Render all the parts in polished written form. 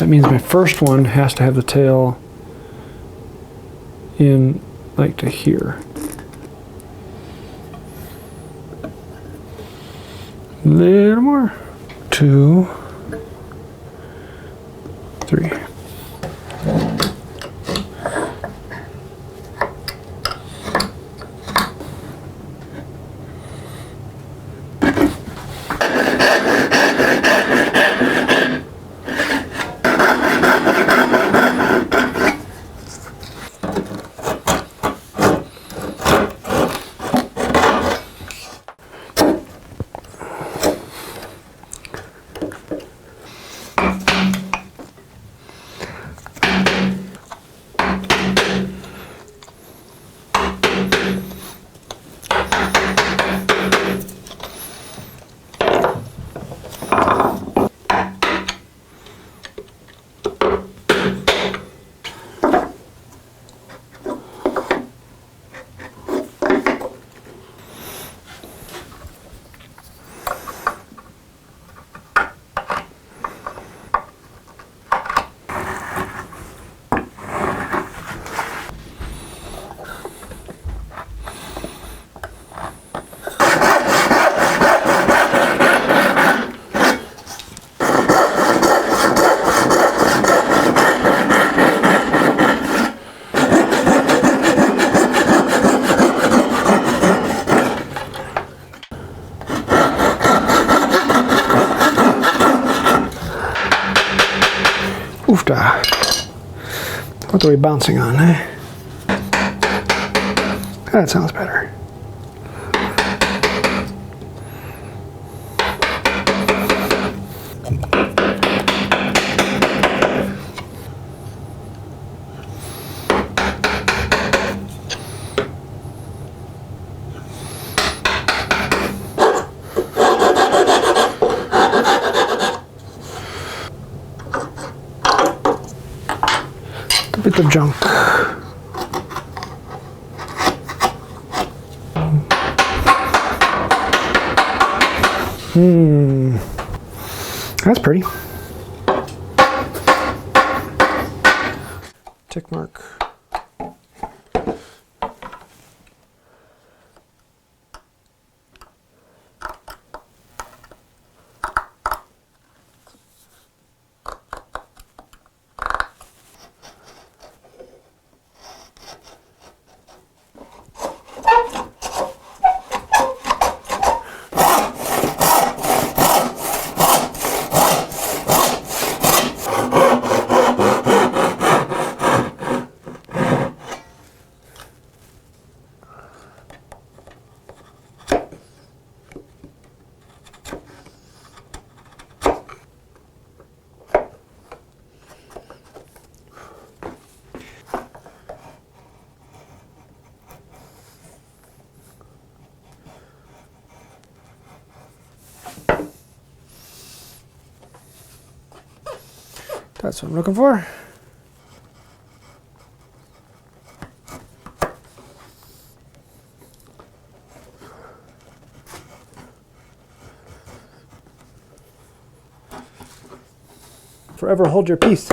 That means my first one has to have the tail in like to here. A little more. 2, 3. Oofda. What are we bouncing on, eh? That sounds better. A bit of junk. That's pretty. Tick mark. That's what I'm looking for. Forever hold your peace.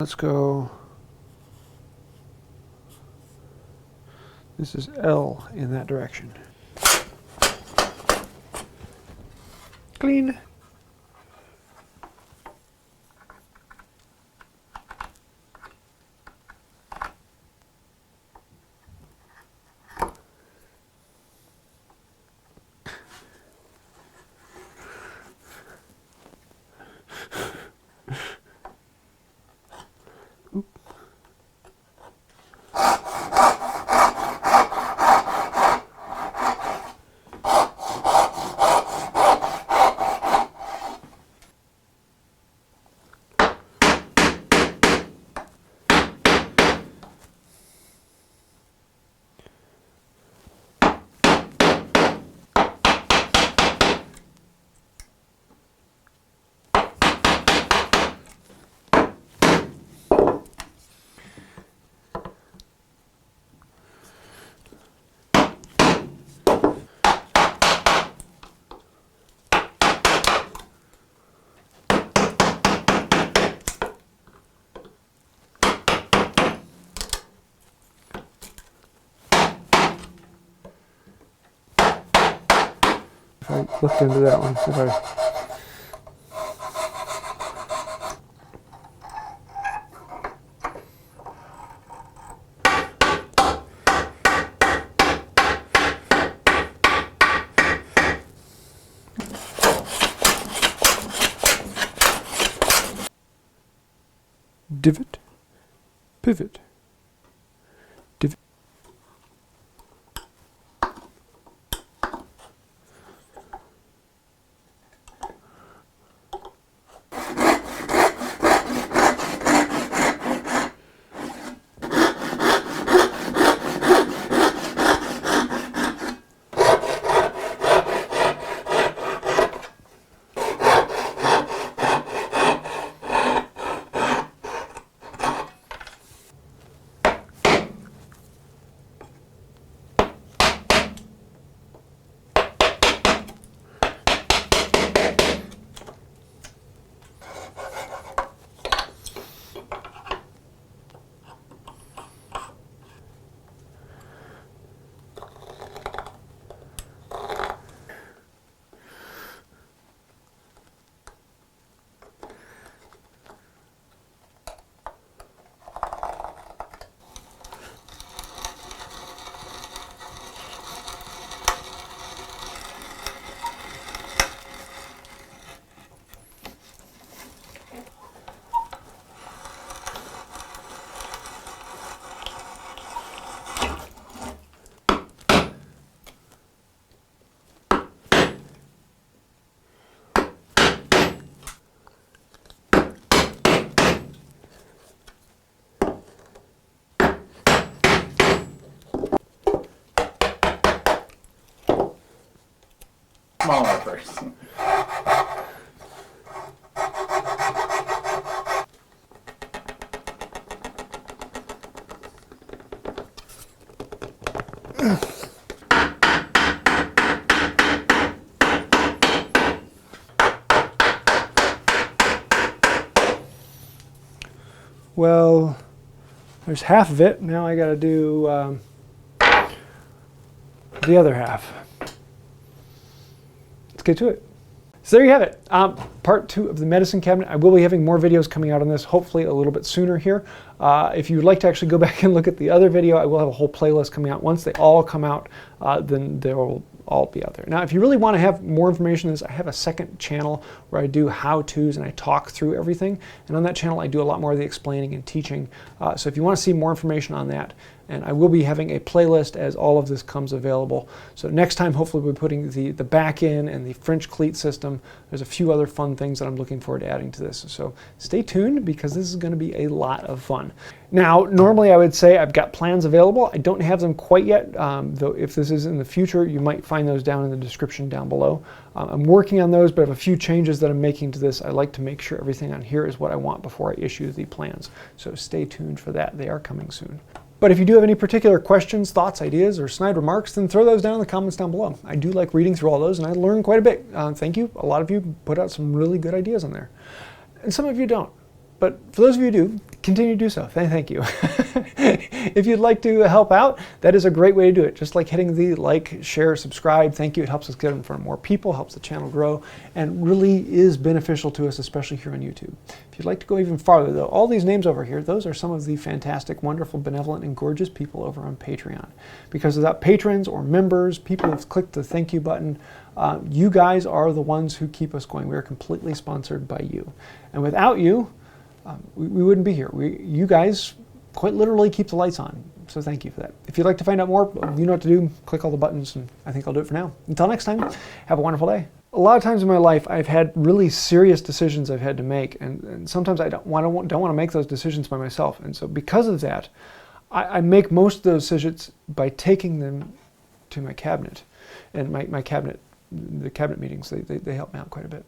Let's go. This is L in that direction. Clean. I looked into that one. If divot, pivot, divot. Smaller person. Well, there's half of it. Now I got to do the other half. Let's get to it. So there you have it. Part 2 of the medicine cabinet. I will be having more videos coming out on this, hopefully a little bit sooner here. If you'd like to actually go back and look at the other video, I will have a whole playlist coming out. Once they all come out, then they'll all be out there. Now, if you really want to have more information on this, I have a second channel where I do how-tos and I talk through everything. And on that channel, I do a lot more of the explaining and teaching. So if you want to see more information on that, and I will be having a playlist as all of this comes available. So next time, hopefully we'll be putting the back in and the French cleat system. There's a few other fun things that I'm looking forward to adding to this. So stay tuned because this is going to be a lot of fun. Now, normally I would say I've got plans available. I don't have them quite yet, though if this is in the future, you might find those down in the description down below. I'm working on those, but I have a few changes that I'm making to this. I like to make sure everything on here is what I want before I issue the plans. So stay tuned for that. They are coming soon. But if you do have any particular questions, thoughts, ideas, or snide remarks, then throw those down in the comments down below. I do like reading through all those, and I learn quite a bit. Thank you. A lot of you put out some really good ideas on there. And some of you don't. But for those of you who do, continue to do so. Thank you. If you'd like to help out, that is a great way to do it. Just like hitting the like, share, subscribe. Thank you. It helps us get in front of more people, helps the channel grow, and really is beneficial to us, especially here on YouTube. If you'd like to go even farther, though, all these names over here, those are some of the fantastic, wonderful, benevolent, and gorgeous people over on Patreon. Because without patrons or members, people who've clicked the thank you button, you guys are the ones who keep us going. We are completely sponsored by you. And without you, we wouldn't be here. You guys quite literally keep the lights on. So thank you for that. If you'd like to find out more, you know what to do. Click all the buttons, and I think I'll do it for now. Until next time, have a wonderful day. A lot of times in my life, I've had really serious decisions I've had to make, and sometimes I don't want to make those decisions by myself. And so because of that, I make most of those decisions by taking them to my cabinet. And my cabinet, the cabinet meetings, they help me out quite a bit.